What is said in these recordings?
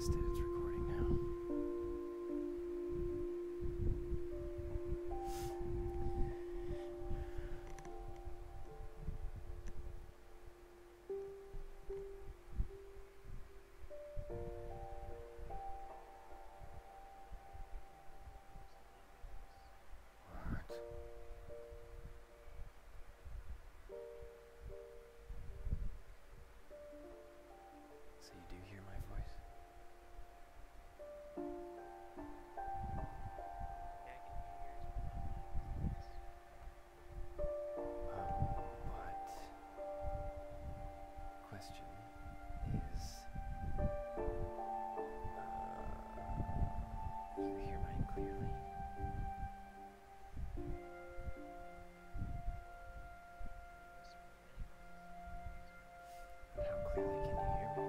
test it. It's recording now. So you do hear my voice? Yeah, I can hear yours. But question is, you hear mine clearly? How clearly can you hear me?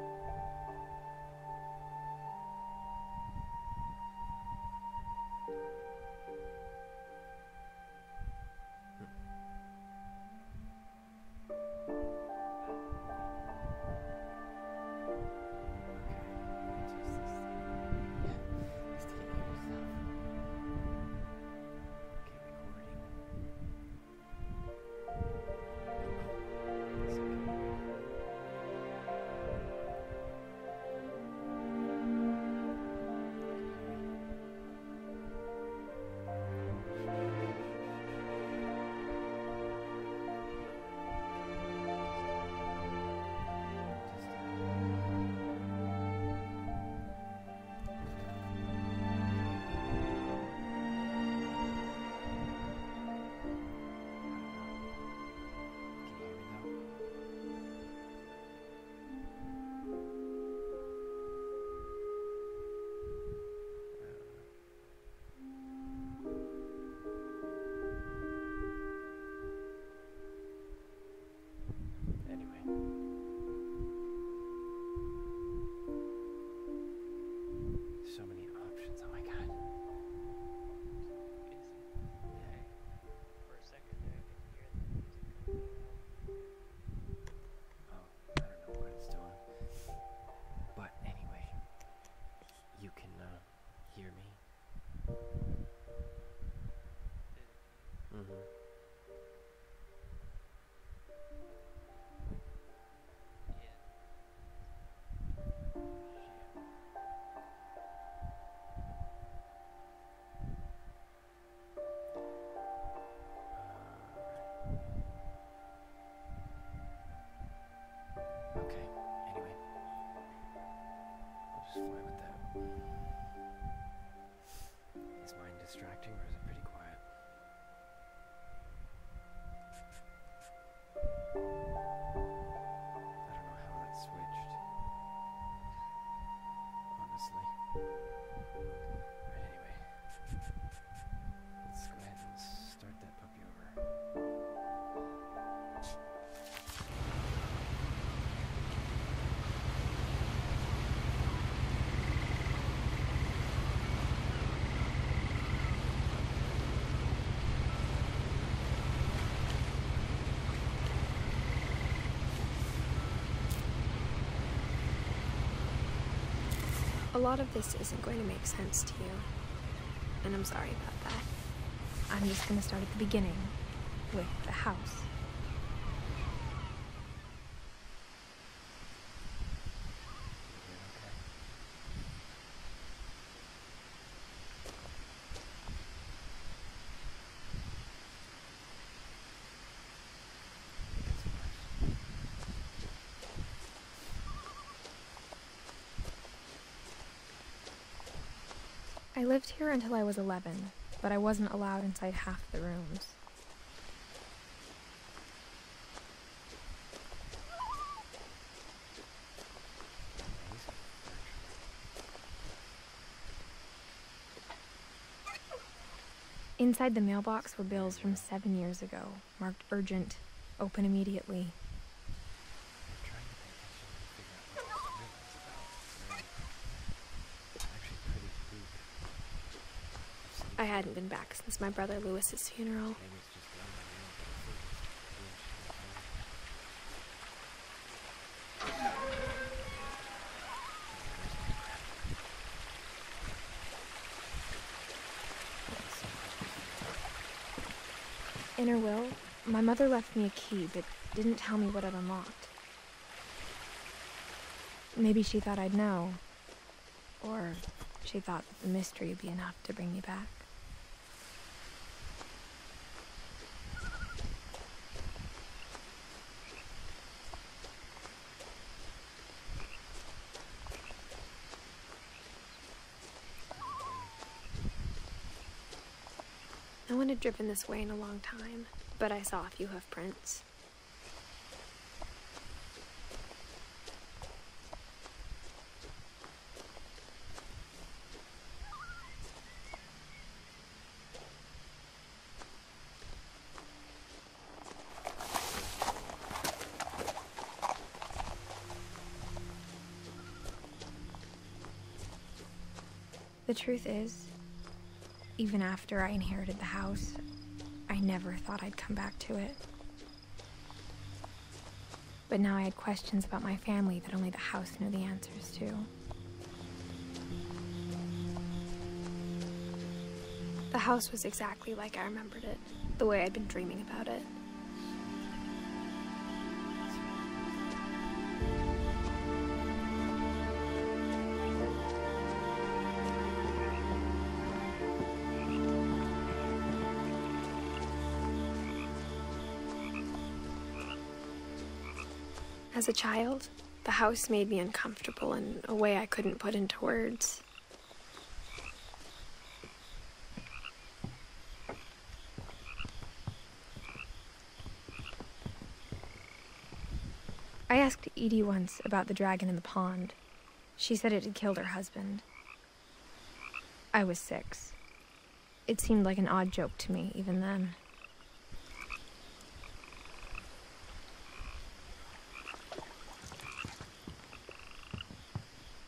So many options. Oh my god. Yeah. For a second there, I could hear the music coming out. Oh, I don't know what it's doing. But anyway, you can hear me. Mm-hmm. Yeah. Okay, anyway. I'll just fly with that. Is mine distracting or is it pretty quiet? I don't know how that switched. Honestly. Right, anyway. Let's go ahead and start that puppy over. A lot of this isn't going to make sense to you, and I'm sorry about that. I'm just going to start at the beginning, with the house. I lived here until I was 11, but I wasn't allowed inside half the rooms. Inside the mailbox were bills from 7 years ago, marked urgent, open immediately. I hadn't been back since my brother Lewis's funeral. In her will, my mother left me a key, but didn't tell me what it unlocked. Maybe she thought I'd know. Or she thought the mystery would be enough to bring me back. No one had driven this way in a long time, but I saw a few hoof prints. The truth is, even after I inherited the house, I never thought I'd come back to it. But now I had questions about my family that only the house knew the answers to. The house was exactly like I remembered it, the way I'd been dreaming about it. As a child, the house made me uncomfortable in a way I couldn't put into words. I asked Edie once about the dragon in the pond. She said it had killed her husband. I was 6. It seemed like an odd joke to me, even then.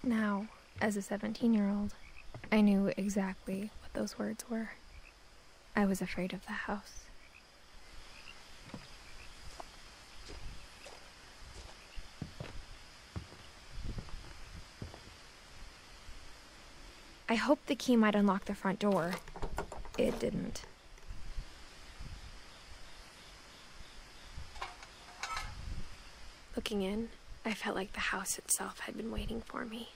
Now, as a 17-year-old, I knew exactly what those words were. I was afraid of the house. I hoped the key might unlock the front door. It didn't. Looking in, I felt like the house itself had been waiting for me.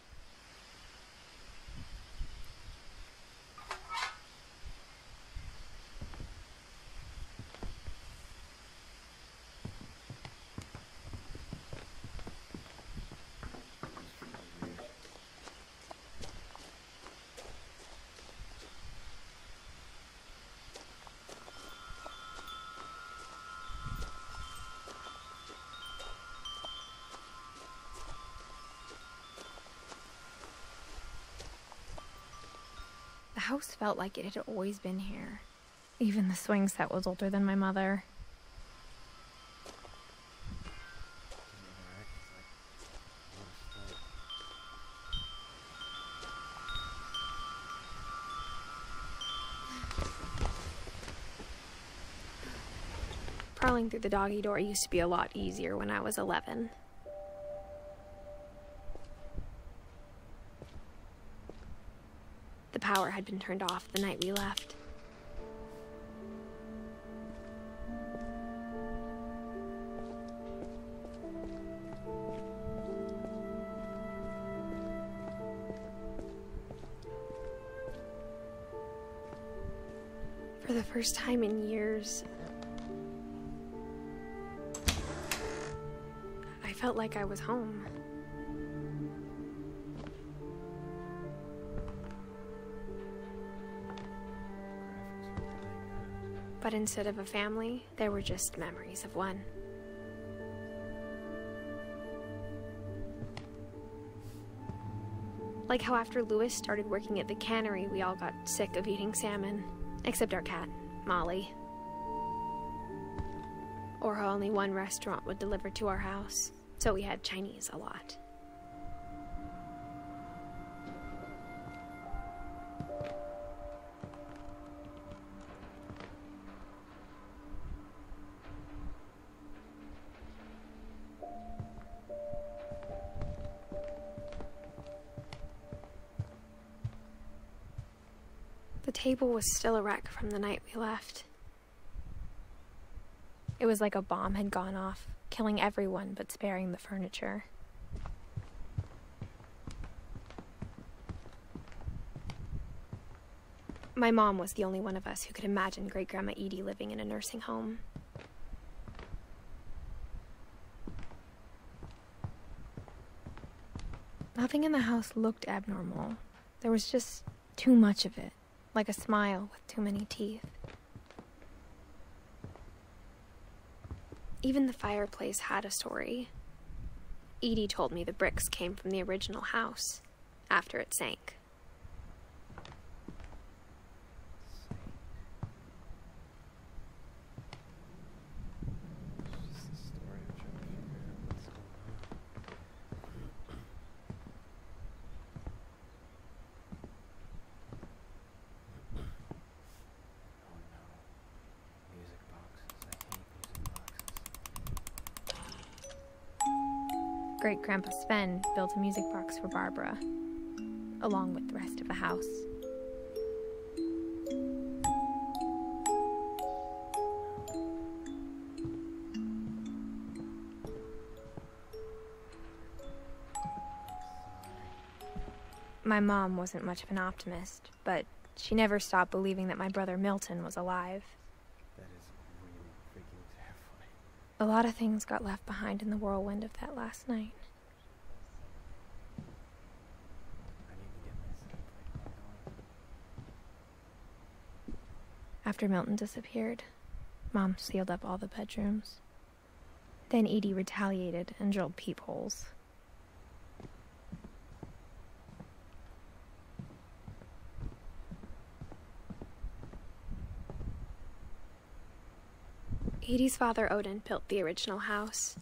The house felt like it had always been here. Even the swing set was older than my mother. Prowling through the doggy door used to be a lot easier when I was 11. The power had been turned off the night we left. For the first time in years, I felt like I was home. But instead of a family, there were just memories of one. Like how after Lewis started working at the cannery, we all got sick of eating salmon, except our cat, Molly. Or how only one restaurant would deliver to our house, so we had Chinese a lot. The table was still a wreck from the night we left. It was like a bomb had gone off, killing everyone but sparing the furniture. My mom was the only one of us who could imagine Great-Grandma Edie living in a nursing home. Nothing in the house looked abnormal. There was just too much of it, like a smile with too many teeth. Even the fireplace had a story. Edie told me the bricks came from the original house, after it sank. Great-Grandpa Sven built a music box for Barbara, along with the rest of the house. My mom wasn't much of an optimist, but she never stopped believing that my brother Milton was alive. That is really freaking terrifying. A lot of things got left behind in the whirlwind of that last night. I need to get myself going. After Milton disappeared, Mom sealed up all the bedrooms. Then Edie retaliated and drilled peepholes. Edie's father, Odin, built the original house.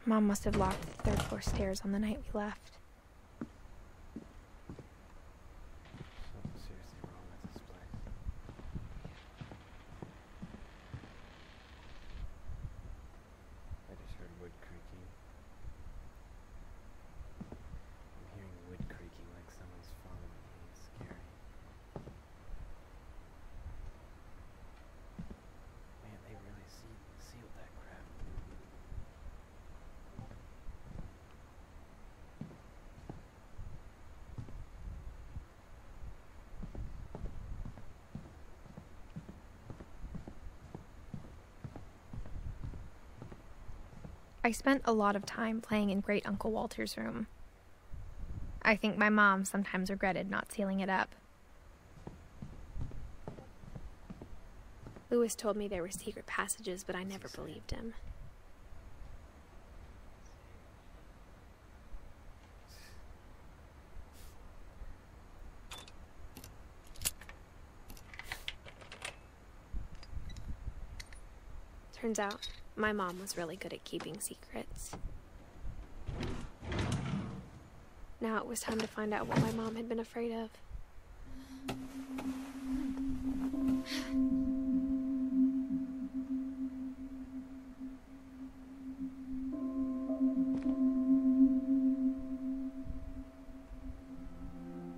Mom must have locked the third floor stairs on the night we left. Something seriously wrong with this place. I just heard wood creaking. I'm hearing wood creaking like someone's following me. It's scary. Man, they really sealed that crap. I spent a lot of time playing in Great Uncle Walter's room. I think my mom sometimes regretted not sealing it up. Lewis told me there were secret passages, but I never believed him. Turns out, my mom was really good at keeping secrets. Now it was time to find out what my mom had been afraid of.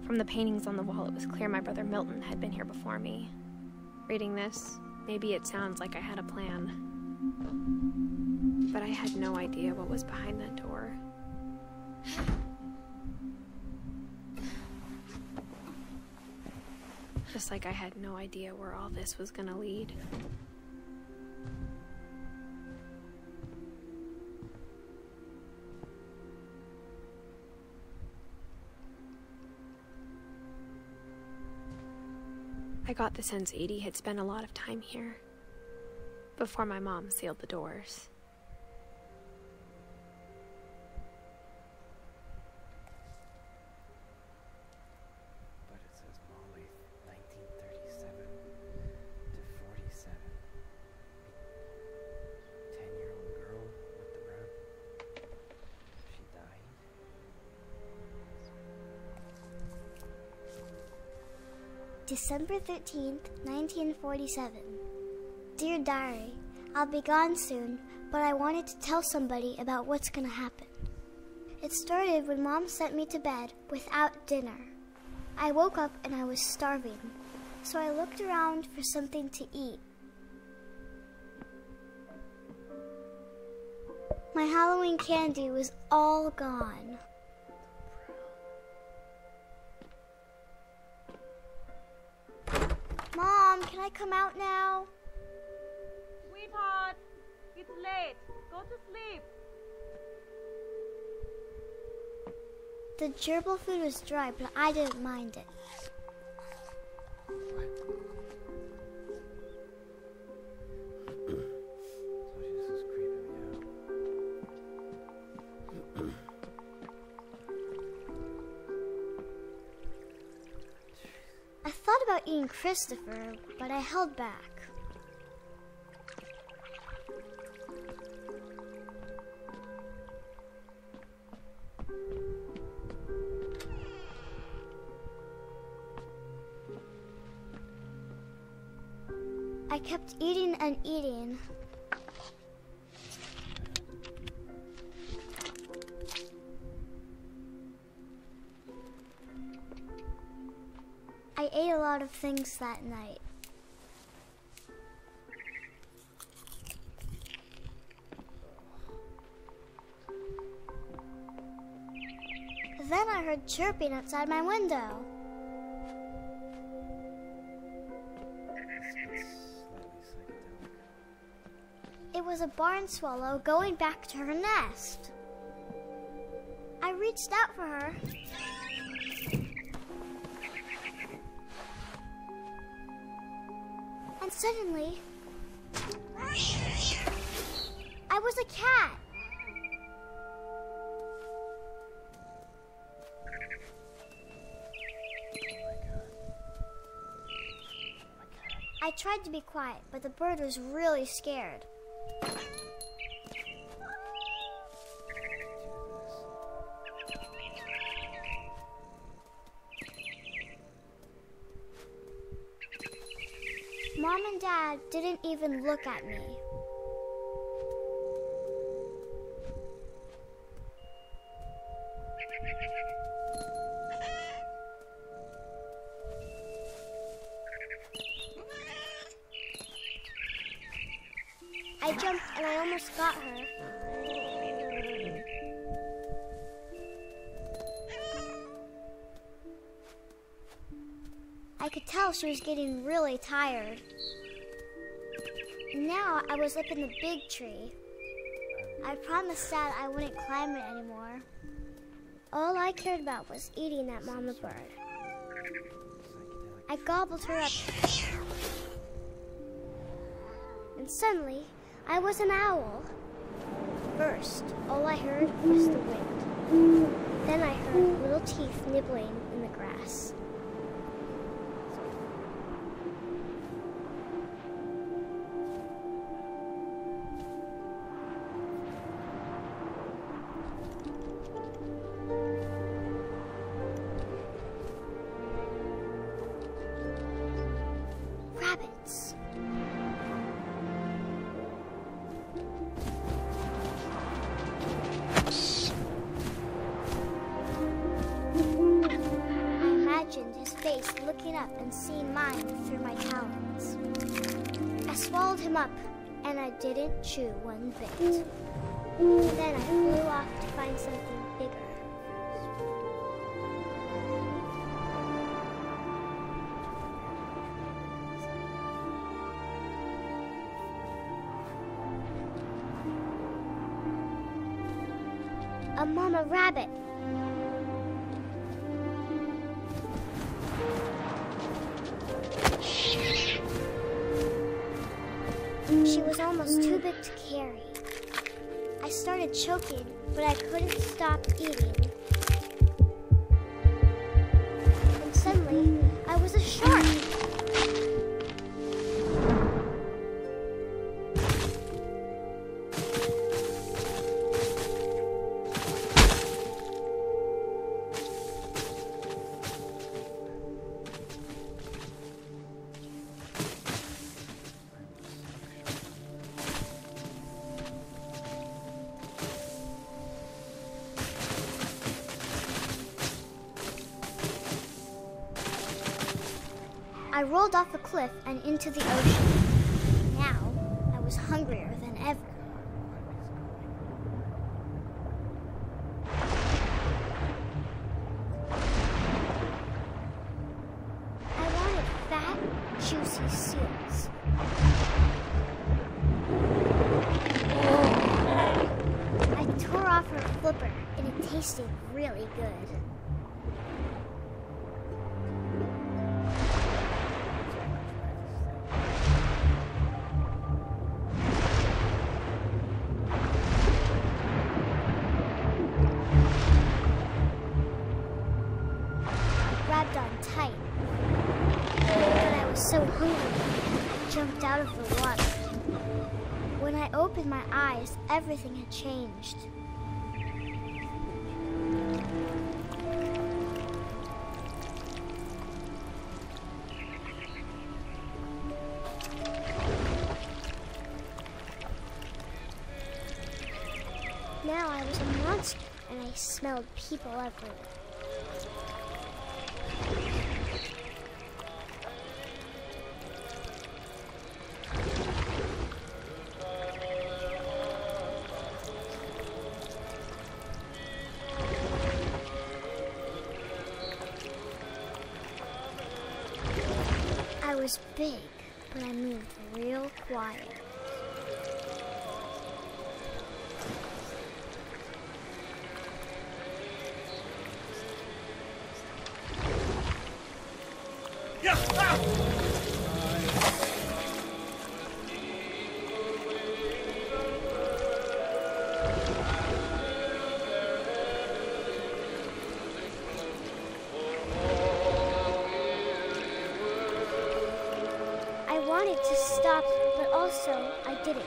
From the paintings on the wall, it was clear my brother Milton had been here before me. Reading this, maybe it sounds like I had a plan. But I had no idea what was behind that door. Just like I had no idea where all this was gonna lead. I got the sense Edie had spent a lot of time here, before my mom sealed the doors. But it says Molly, 1937 to 47. A 10-year-old girl with the brown. She died. December 13th, 1947. Dear Diary, I'll be gone soon, but I wanted to tell somebody about what's gonna happen. It started when Mom sent me to bed without dinner. I woke up and I was starving, so I looked around for something to eat. My Halloween candy was all gone. Mom, can I come out now? Sweetheart, it's late. Go to sleep. The gerbil food was dry, but I didn't mind it. What? This is creeping me out. I thought about eating Christopher, but I held back. I kept eating and eating. I ate a lot of things that night. Then I heard chirping outside my window. It was a barn swallow going back to her nest. I reached out for her. And suddenly, I was a cat. I tried to be quiet, but the bird was really scared. Mom and Dad didn't even look at me. I jumped and I almost got her. I could tell she was getting really tired. Now I was up in the big tree. I promised Dad I wouldn't climb it anymore. All I cared about was eating that mama bird. I gobbled her up. And suddenly, I was an owl. First, all I heard was the wind. Then I heard little teeth nibbling in the grass. Rabbits. I imagined his face looking up and seeing mine through my talons. I swallowed him up, and I didn't chew one bit. Then I flew off to find something bigger. A mama rabbit. She was almost too big to carry. I started choking, but I couldn't stop eating. And suddenly, I was a shark. I rolled off a cliff and into the ocean. Now, I was hungrier than ever. I wanted fat, juicy seals. I tore off her flipper, and it tasted really good. Grabbed on tight, but I was so hungry, I jumped out of the water. When I opened my eyes, everything had changed. Now I was a monster, and I smelled people everywhere. I was big, but I moved real quiet. I wanted to stop, but also I didn't.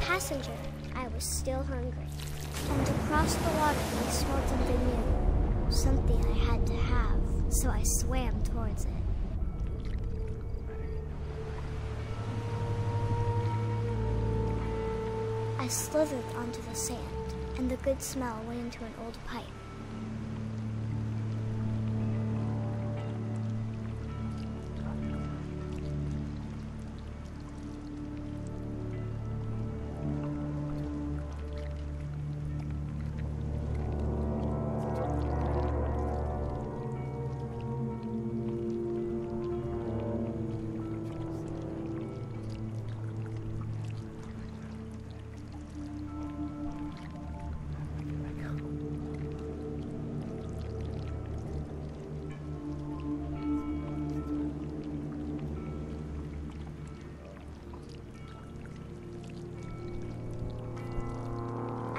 Passenger, I was still hungry. And across the water I smelled something new. Something I had to have, so I swam towards it. I slithered onto the sand, and the good smell went into an old pipe.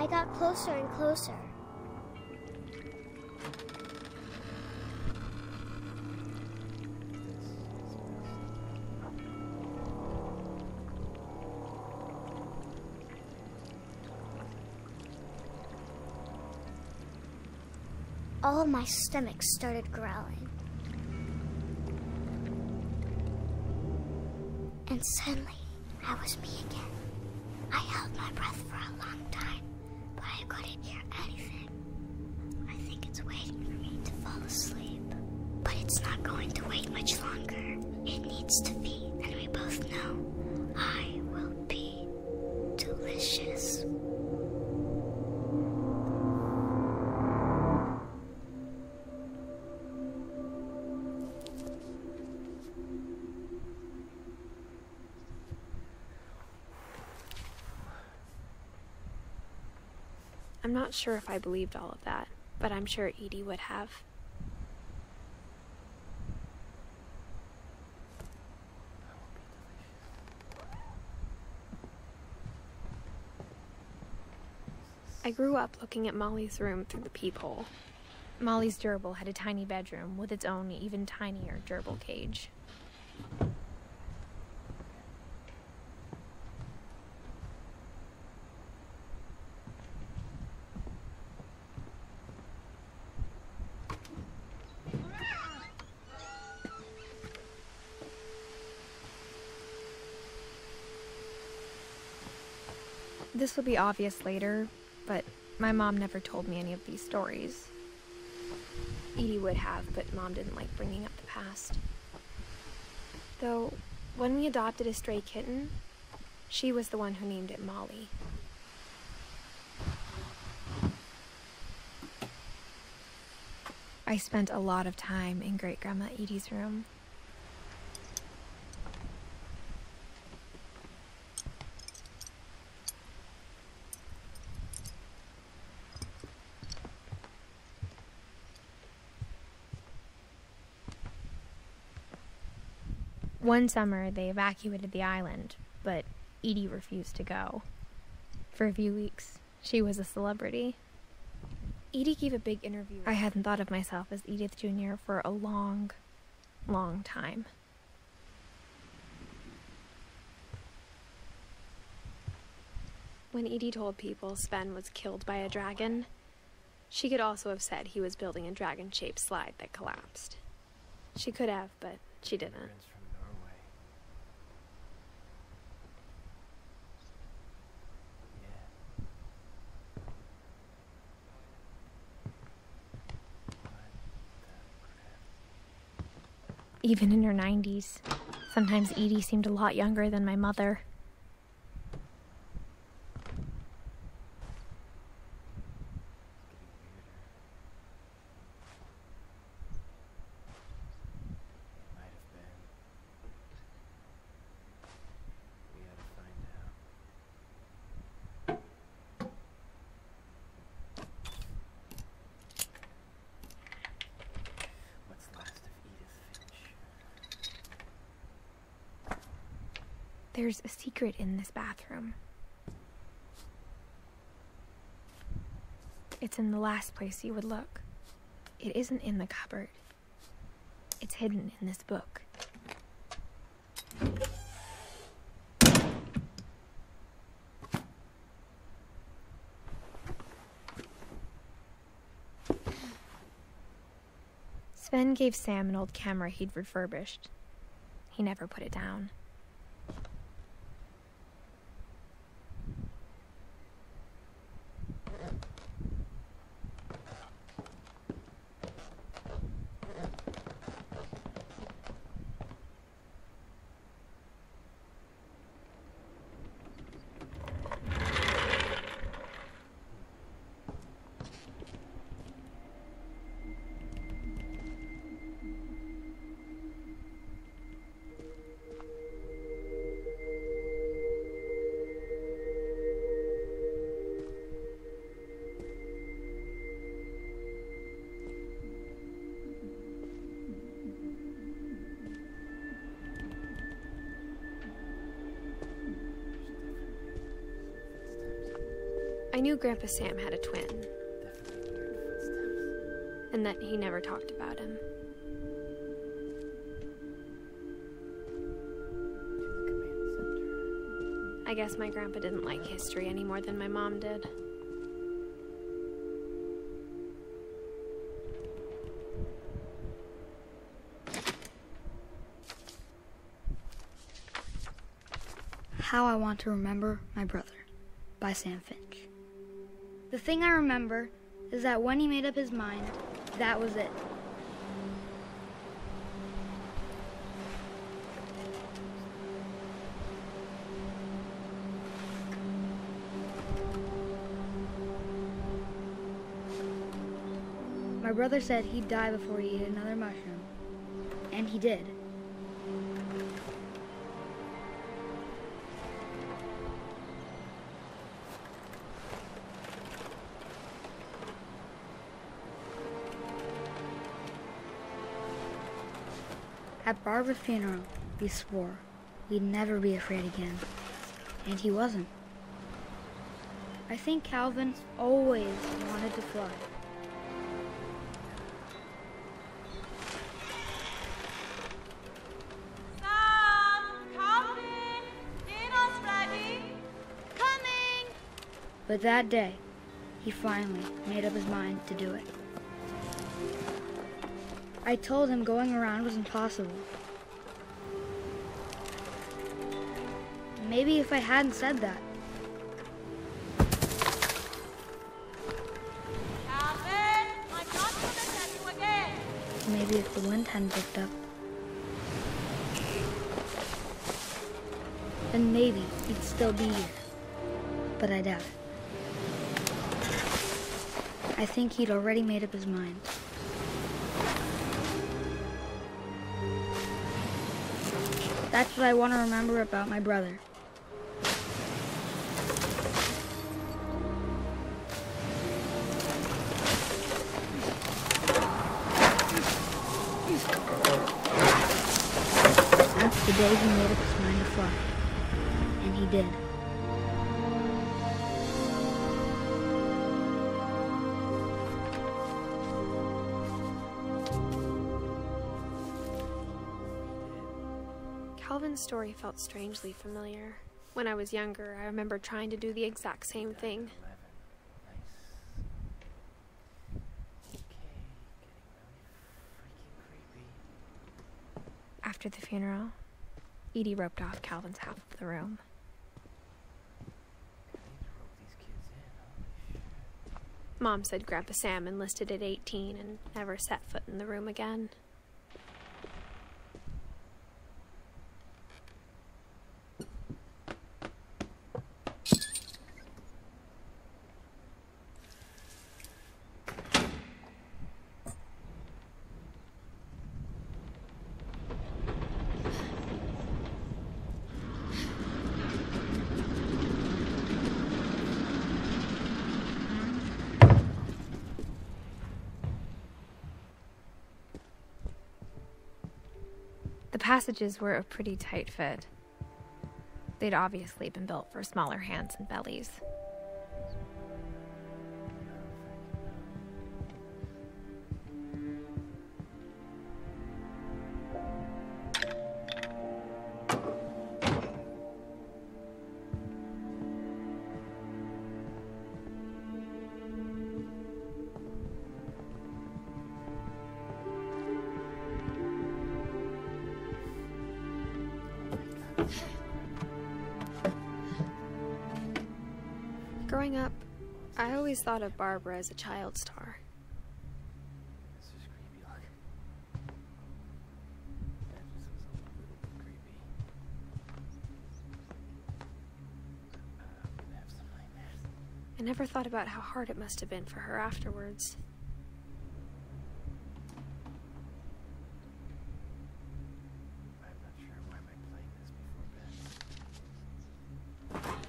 I got closer and closer. All of my stomach started growling. And suddenly, I was me again. I held my breath for a long time, but I couldn't hear anything. I think it's waiting for me to fall asleep. But it's not going to wait much longer. It needs to be, and we both know I will be delicious. I'm not sure if I believed all of that, but I'm sure Edie would have. I grew up looking at Molly's room through the peephole. Molly's gerbil had a tiny bedroom with its own even tinier gerbil cage. This will be obvious later, but my mom never told me any of these stories. Edie would have, but Mom didn't like bringing up the past. Though, when we adopted a stray kitten, she was the one who named it Molly. I spent a lot of time in Great-Grandma Edie's room. One summer, they evacuated the island, but Edie refused to go. For a few weeks, she was a celebrity. Edie gave a big interview. I hadn't thought of myself as Edith Jr. for a long, long time. When Edie told people Sven was killed by a dragon, she could also have said he was building a dragon-shaped slide that collapsed. She could have, but she didn't. Friends from Norway. Yeah. What the crap? Even in her 90s, sometimes Edie seemed a lot younger than my mother. There's a secret in this bathroom. It's in the last place you would look. It isn't in the cupboard. It's hidden in this book. Sven gave Sam an old camera he'd refurbished. He never put it down. I knew Grandpa Sam had a twin, and that he never talked about him. I guess my grandpa didn't like history any more than my mom did. How I Want to Remember My Brother by Sam Finch. The thing I remember is that when he made up his mind, that was it. My brother said he'd die before he ate another mushroom, and he did. At Barbara's funeral, we swore we'd never be afraid again, and he wasn't. I think Calvin always wanted to fly. Sam, Calvin, dinner's ready. Coming! But that day, he finally made up his mind to do it. I told him going around was impossible. Maybe if I hadn't said that, Calvin, I'm not gonna tell you again. maybe if the wind hadn't picked up, then maybe he'd still be here. But I doubt it. I think he'd already made up his mind. That's what I want to remember about my brother. That's the day he made up his mind to fly. And he did. Calvin's story felt strangely familiar. When I was younger, I remember trying to do the exact same thing. After the funeral, Edie roped off Calvin's half of the room. Mom said Grandpa Sam enlisted at 18 and never set foot in the room again. The passages were a pretty tight fit. They'd obviously been built for smaller hands and bellies. Growing up, I always thought of Barbara as a child star. This is creepy. Look. That just was a little bit creepy. I'm gonna have some nightmares. I never thought about how hard it must have been for her afterwards. I'm not sure why am I playing this before bed.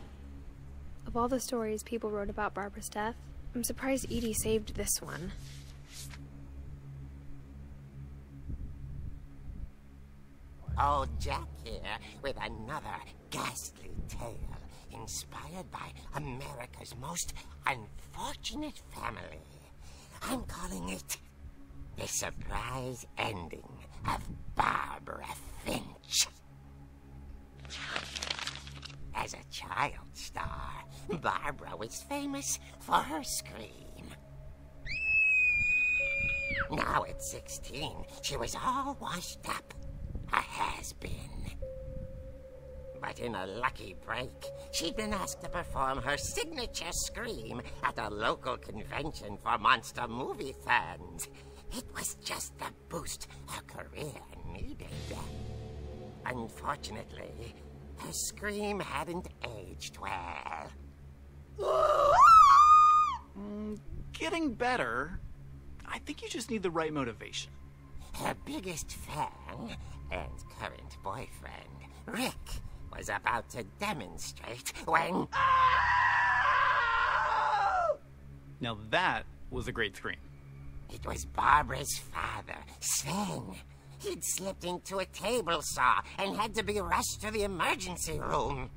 Of all the stories people wrote about Barbara's death, I'm surprised Edie saved this one. Old Jack here with another ghastly tale inspired by America's most unfortunate family. I'm calling it The Surprise Ending of Barbara Finch. As a child star, Barbara was famous for her scream. Now at 16, she was all washed up, a has-been. But in a lucky break, she'd been asked to perform her signature scream at a local convention for monster movie fans. It was just the boost her career needed. Unfortunately, her scream hadn't aged well. Getting better. I think you just need the right motivation. Her biggest fan and current boyfriend, Rick, was about to demonstrate when... Now that was a great scream. It was Barbara's father, Sven. He'd slipped into a table saw and had to be rushed to the emergency room.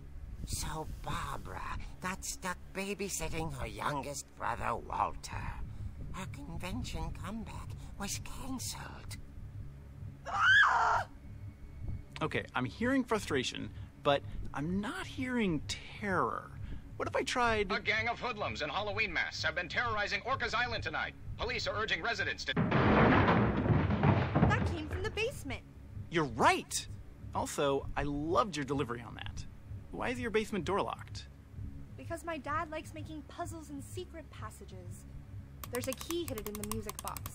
So Barbara got stuck babysitting her youngest brother, Walter. Her convention comeback was cancelled. Okay, I'm hearing frustration, but I'm not hearing terror. What if I tried... A gang of hoodlums in Halloween masks have been terrorizing Orcas Island tonight. Police are urging residents to... That came from the basement. You're right! Also, I loved your delivery on that. Why is your basement door locked? Because my dad likes making puzzles and secret passages. There's a key hidden in the music box.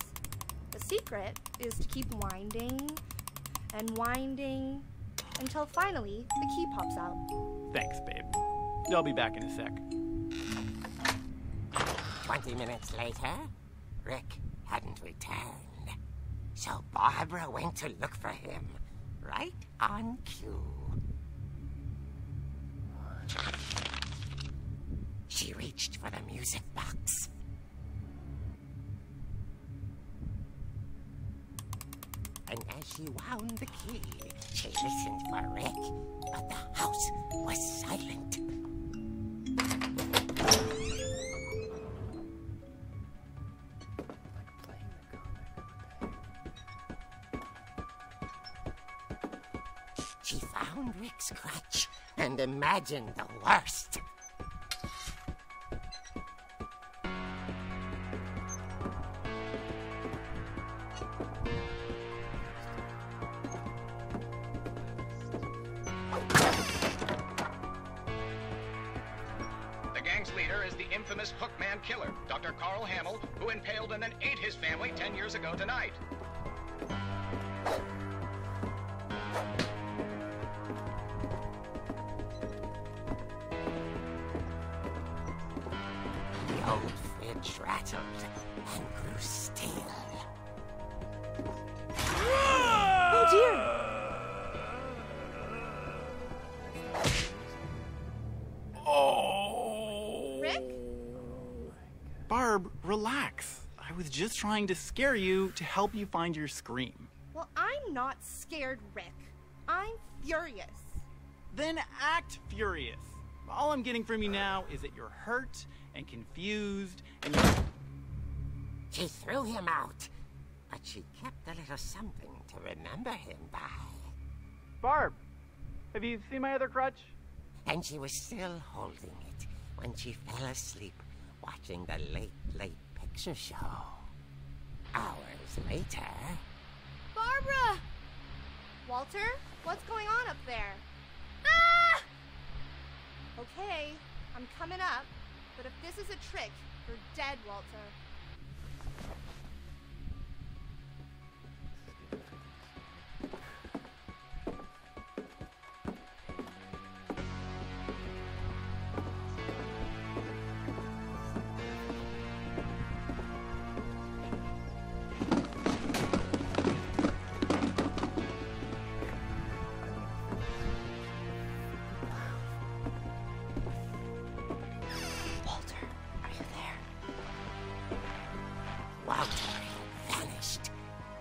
The secret is to keep winding and winding until finally the key pops out. Thanks, babe. I'll be back in a sec. 20 minutes later, Rick hadn't returned. So Barbara went to look for him, right on cue. She reached for the music box. And as she wound the key, she listened for Rick, but the house was silent. She found Rick's crutch and imagined the worst. The gang's leader is the infamous Hookman killer, Dr. Carl Hamill, who impaled and then ate his family 10 years ago tonight. The old fridge rattled and grew still. Oh dear! Oh! Rick? Barb, relax. I was just trying to scare you to help you find your scream. Well, I'm not scared, Rick. I'm furious. Then act furious. All I'm getting from you now is that you're hurt and confused and you're... She threw him out, but she kept a little something to remember him by. Barb, have you seen my other crutch? And she was still holding it when she fell asleep watching the late picture show. Hours later... Barbara! Walter, what's going on up there? Ah! Okay, I'm coming up, but if this is a trick, you're dead, Walter. Walter vanished,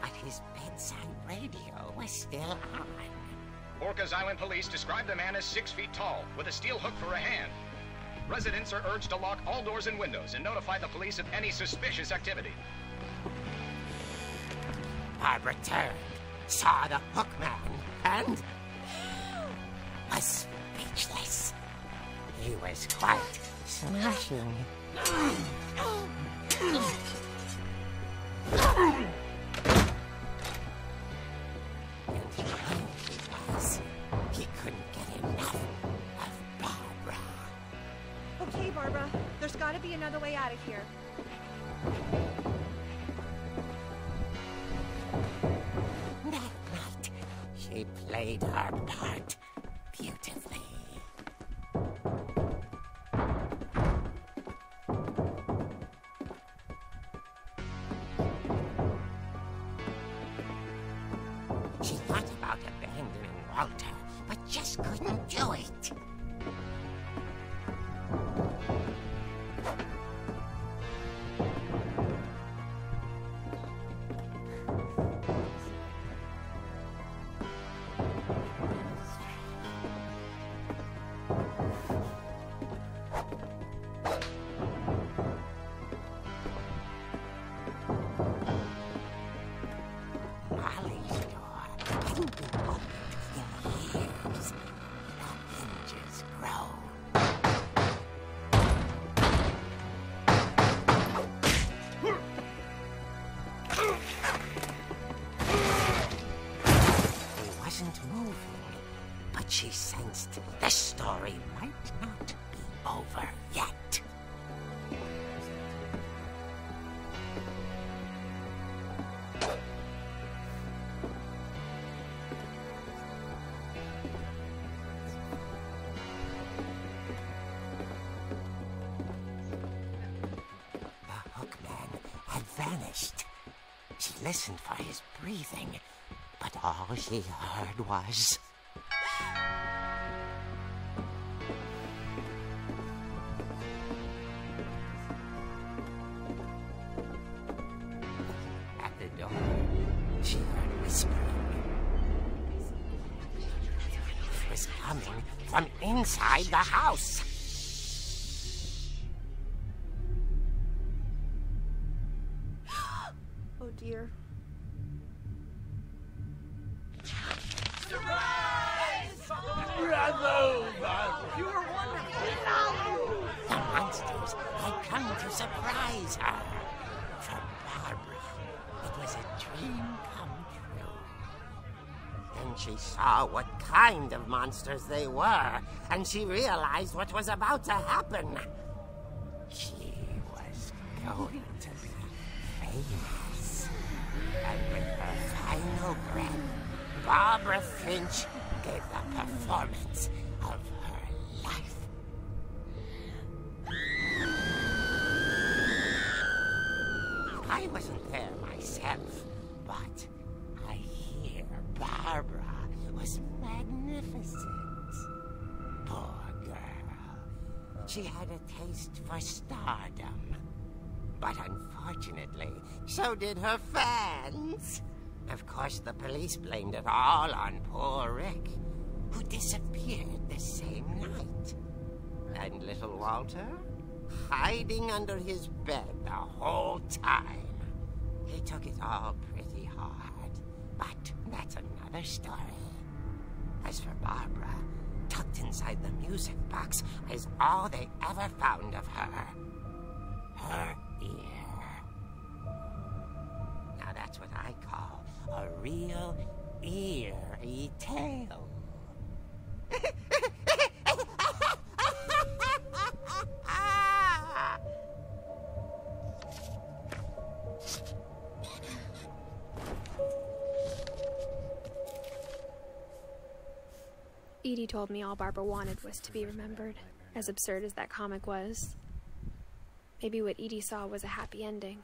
but his bedside radio was still on. Orcas Island police describe the man as 6 feet tall, with a steel hook for a hand. Residents are urged to lock all doors and windows and notify the police of any suspicious activity. Barbara turned, saw the hookman, and was speechless. He was quite smashing. And he was. He couldn't get enough of Barbara. Okay, Barbara, there's gotta be another way out of here. That night, she played her part beautifully. She thought about abandoning Walter, but just couldn't do it. But she sensed the story might not be over yet. Vanished. She listened for his breathing, but all she heard was... At the door, she heard whispering. It was coming from inside the house. Oh dear. The monsters had come to surprise her. For Barbara, it was a dream come true. Then she saw what kind of monsters they were, and she realized what was about to happen. She was going to be famous. And with her final breath, Barbara Finch gave the performance of her life. I wasn't there myself, but I hear Barbara was magnificent. Poor girl. She had a taste for stardom. But unfortunately, so did her fans. Of course, the police blamed it all on poor Rick, who disappeared the same night. And little Walter, hiding under his bed the whole time. He took it all pretty hard, but that's another story. As for Barbara, tucked inside the music box is all they ever found of her. Her ear. Now that's what I call a real eerie tale. Edie told me all Barbara wanted was to be remembered, as absurd as that comic was. Maybe what Edie saw was a happy ending.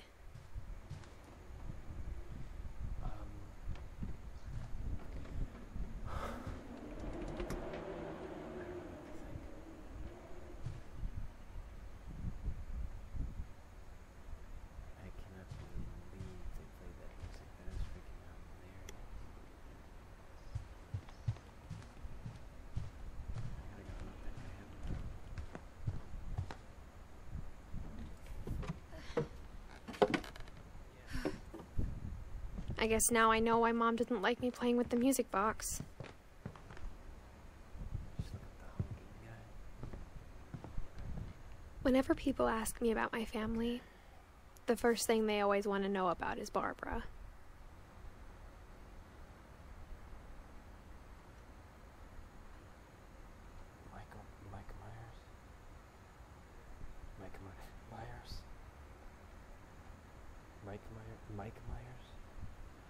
I guess now I know why Mom didn't like me playing with the music box. Whenever people ask me about my family, the first thing they always want to know about is Barbara. Mike Myers?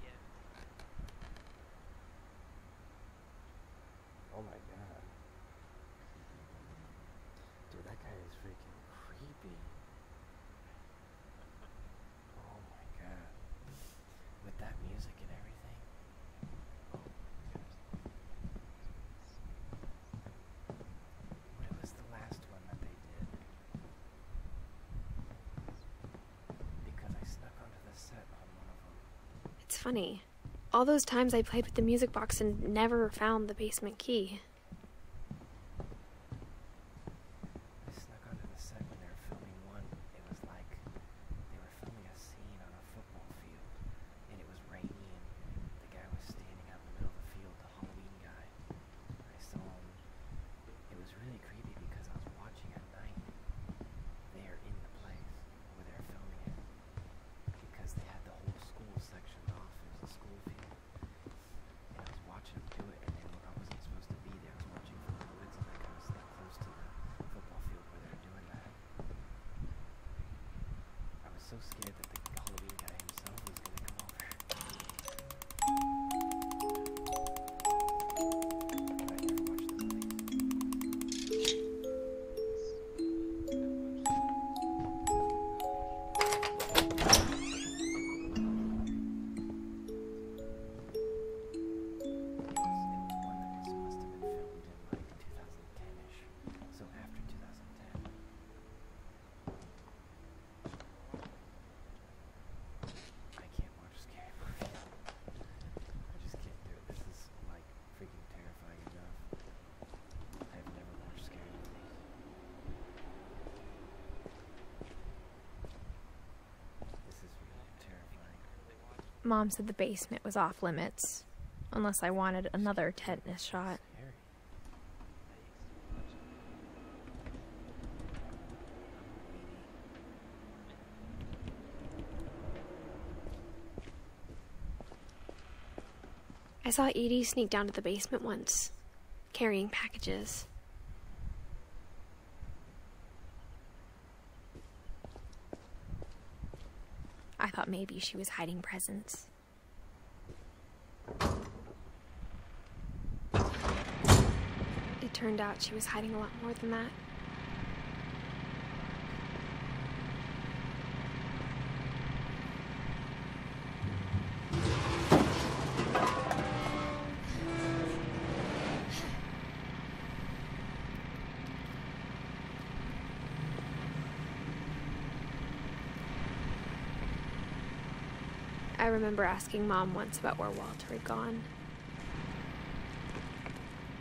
Yeah. Oh my god. Dude, that guy is freaking creepy. Oh my god. With that music and everything. What was the last one that they did? Because I snuck onto the set on one of them. It's funny. All those times I played with the music box and never found the basement key. I snuck onto the set when they were filming one. It was like they were filming a scene on a football field, and it was rainy, and the guy was standing out in the middle of the field, the Halloween guy. I saw him. It was really creepy because I was watching at night there in the place where they were filming it, because they had the whole school sectioned off. It was a school field, and I was watching them do it, and I wasn't supposed to be there. Mom said the basement was off limits, unless I wanted another tetanus shot. I saw Edie sneak down to the basement once, carrying packages. I thought maybe she was hiding presents. It turned out she was hiding a lot more than that. I remember asking Mom once about where Walter had gone.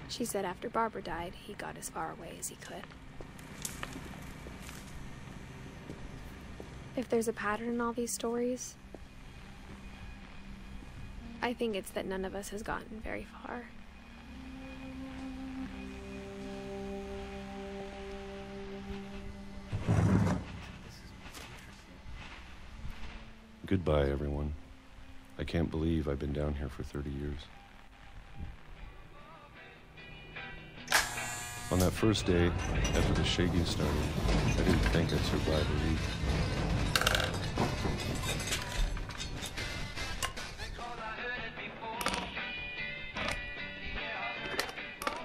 She said after Barbara died, he got as far away as he could. If there's a pattern in all these stories, I think it's that none of us has gotten very far. Goodbye, everyone. I can't believe I've been down here for 30 years. On that first day, after the shaking started, I didn't think I'd survive a week.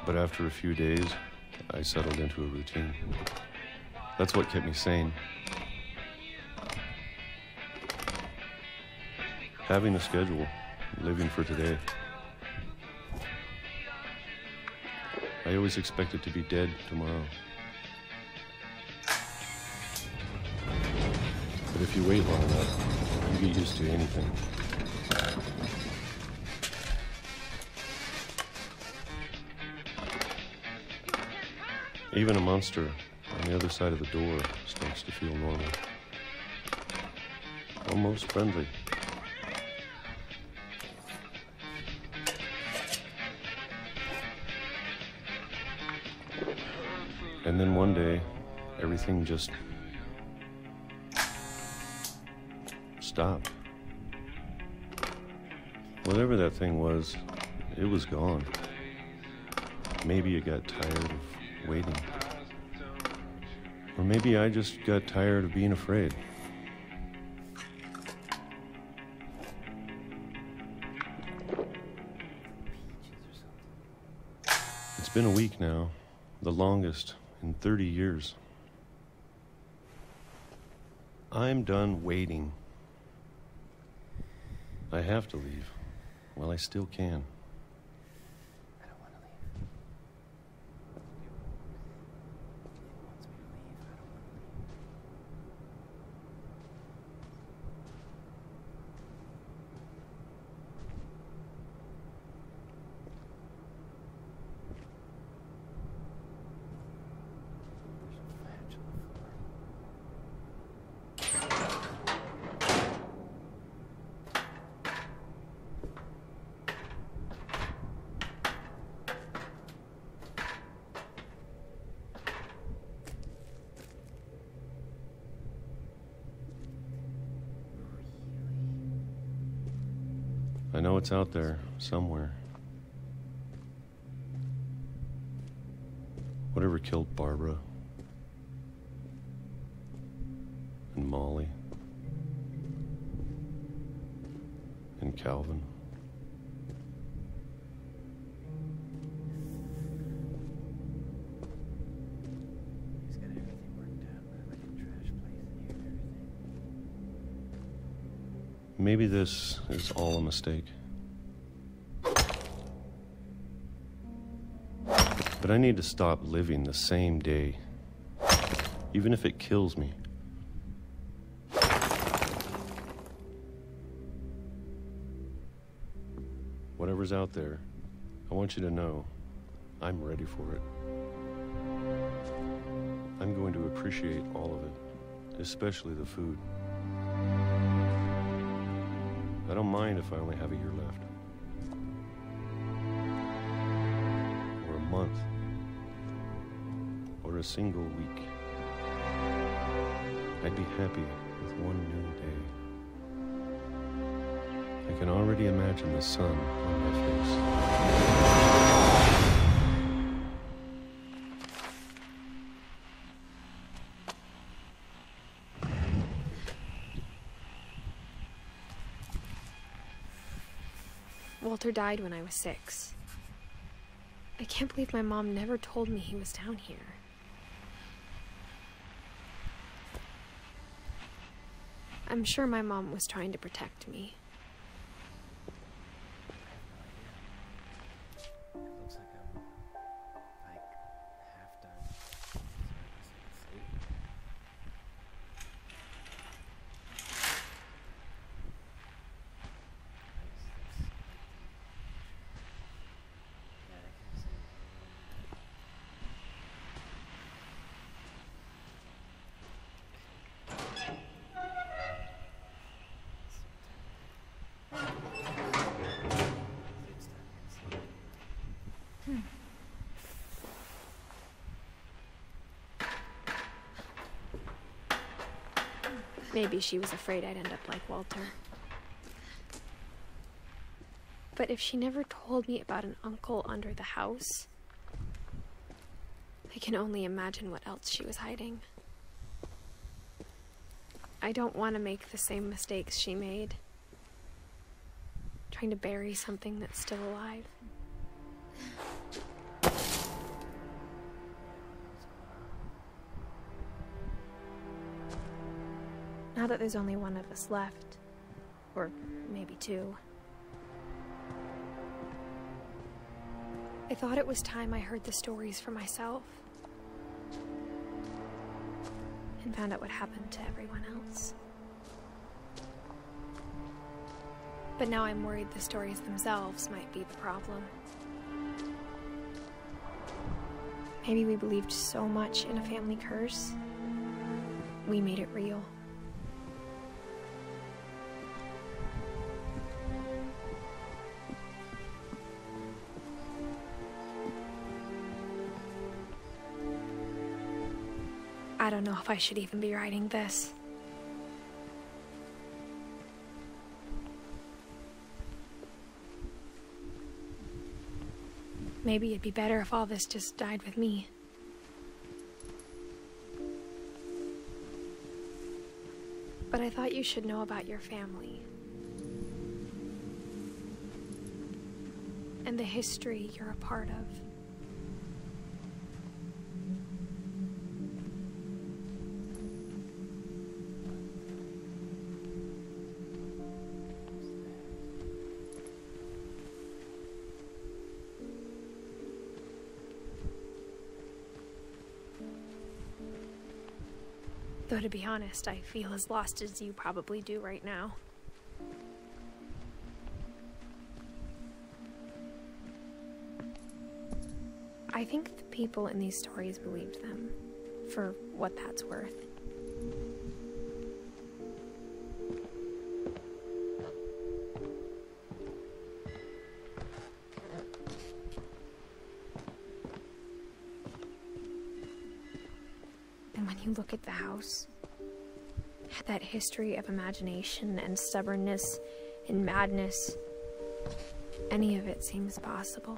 But after a few days, I settled into a routine. That's what kept me sane. Having a schedule, living for today. I always expected to be dead tomorrow. But if you wait long enough, you get used to anything. Even a monster on the other side of the door starts to feel normal. Almost friendly. And then one day, everything just stopped. Whatever that thing was, it was gone. Maybe it got tired of waiting. Or maybe I just got tired of being afraid. It's been a week now, the longest in 30 years. I'm done waiting. I have to leave. Well, I still can. I don't want to leave. It wants me to leave. I don't want to leave. There's a flash on the floor. I know it's out there, somewhere. Whatever killed Barbara and Molly and Calvin. He's got everything worked out, like a trash place in here and everything. Maybe this is all a mistake. But I need to stop living the same day, even if it kills me. Whatever's out there, I want you to know I'm ready for it. I'm going to appreciate all of it, especially the food. I I don't mind if I only have a year left. Or a month. Or a single week. I'd be happy with one new day. I can already imagine the sun on my face. Walter died when I was 6. I can't believe my mom never told me he was down here. I'm sure my mom was trying to protect me. It looks like I'm, like, half done. Sleep. Yeah, I can see. Maybe she was afraid I'd end up like Walter. But if she never told me about an uncle under the house, I can only imagine what else she was hiding. I don't want to make the same mistakes she made, trying to bury something that's still alive. Now that there's only one of us left, or maybe 2, I thought it was time I heard the stories for myself and found out what happened to everyone else. But now I'm worried the stories themselves might be the problem. Maybe we believed so much in a family curse, we made it real. I don't know if I should even be writing this. Maybe it'd be better if all this just died with me. But I thought you should know about your family. And the history you're a part of. Though to be honest, I feel as lost as you probably do right now. I think the people in these stories believed them, for what that's worth. And when you look at the house, that history of imagination and stubbornness and madness, any of it seems possible.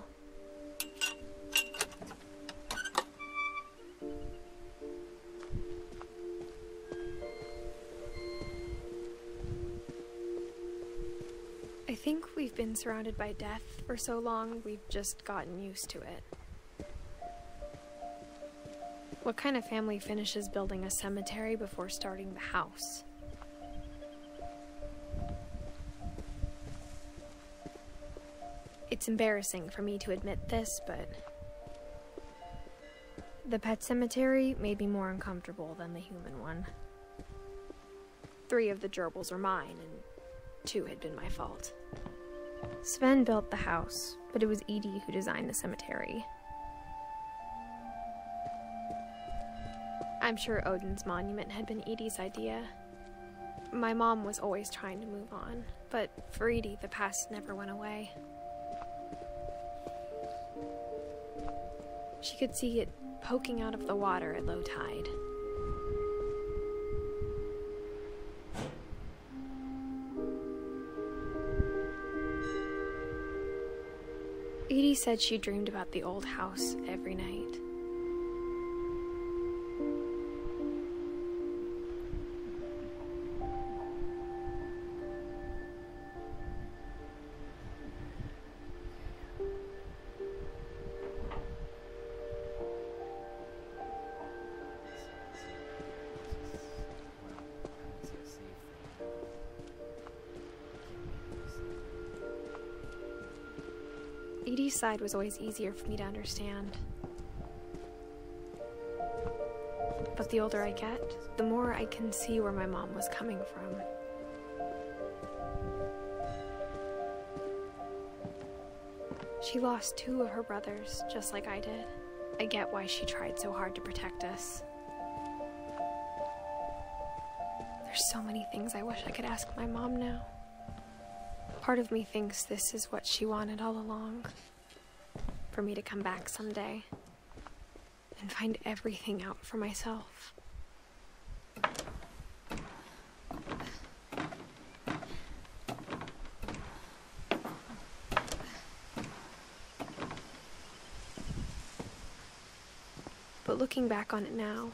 I think we've been surrounded by death for so long, we've just gotten used to it. What kind of family finishes building a cemetery before starting the house? It's embarrassing for me to admit this, but the pet cemetery made me more uncomfortable than the human one. 3 of the gerbils were mine, and 2 had been my fault. Sven built the house, but it was Edie who designed the cemetery. I'm sure Odin's monument had been Edie's idea. My mom was always trying to move on, but for Edie, the past never went away. She could see it poking out of the water at low tide. Edie said she dreamed about the old house every night. Edie's side was always easier for me to understand. But the older I get, the more I can see where my mom was coming from. She lost 2 of her brothers, just like I did. I get why she tried so hard to protect us. There's so many things I wish I could ask my mom now. Part of me thinks this is what she wanted all along. For me to come back someday and find everything out for myself. But looking back on it now,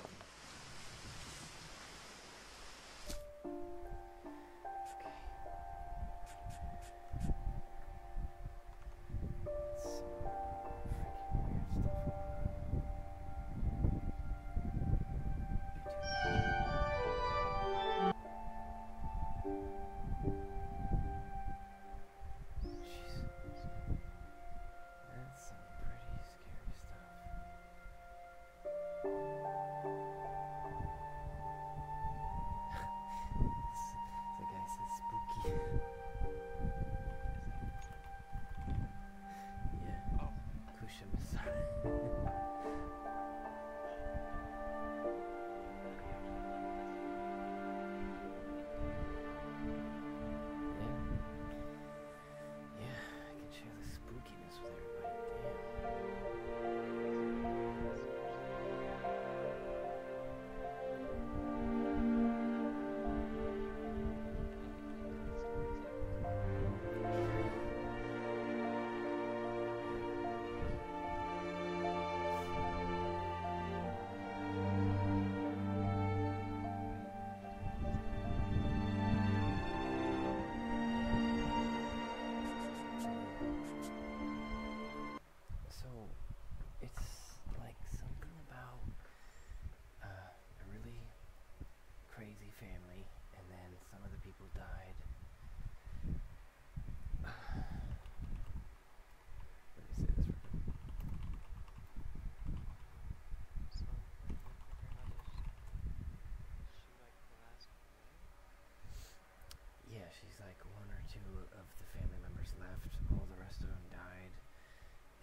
she's like 1 or 2 of the family members left, all the rest of them died,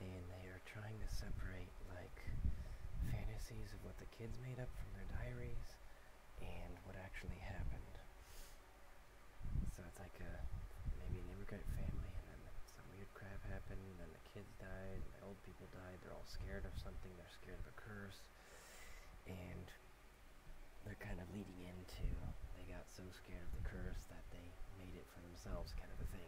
and they are trying to separate like fantasies of what the kids made up from their diaries and what actually happened. So it's like maybe an immigrant family, and then some weird crap happened, and then the kids died, and the old people died, they're all scared of something, they're scared of a curse, and they're kind of leading into, they got so scared of the curse that they made it for themselves, kind of a thing.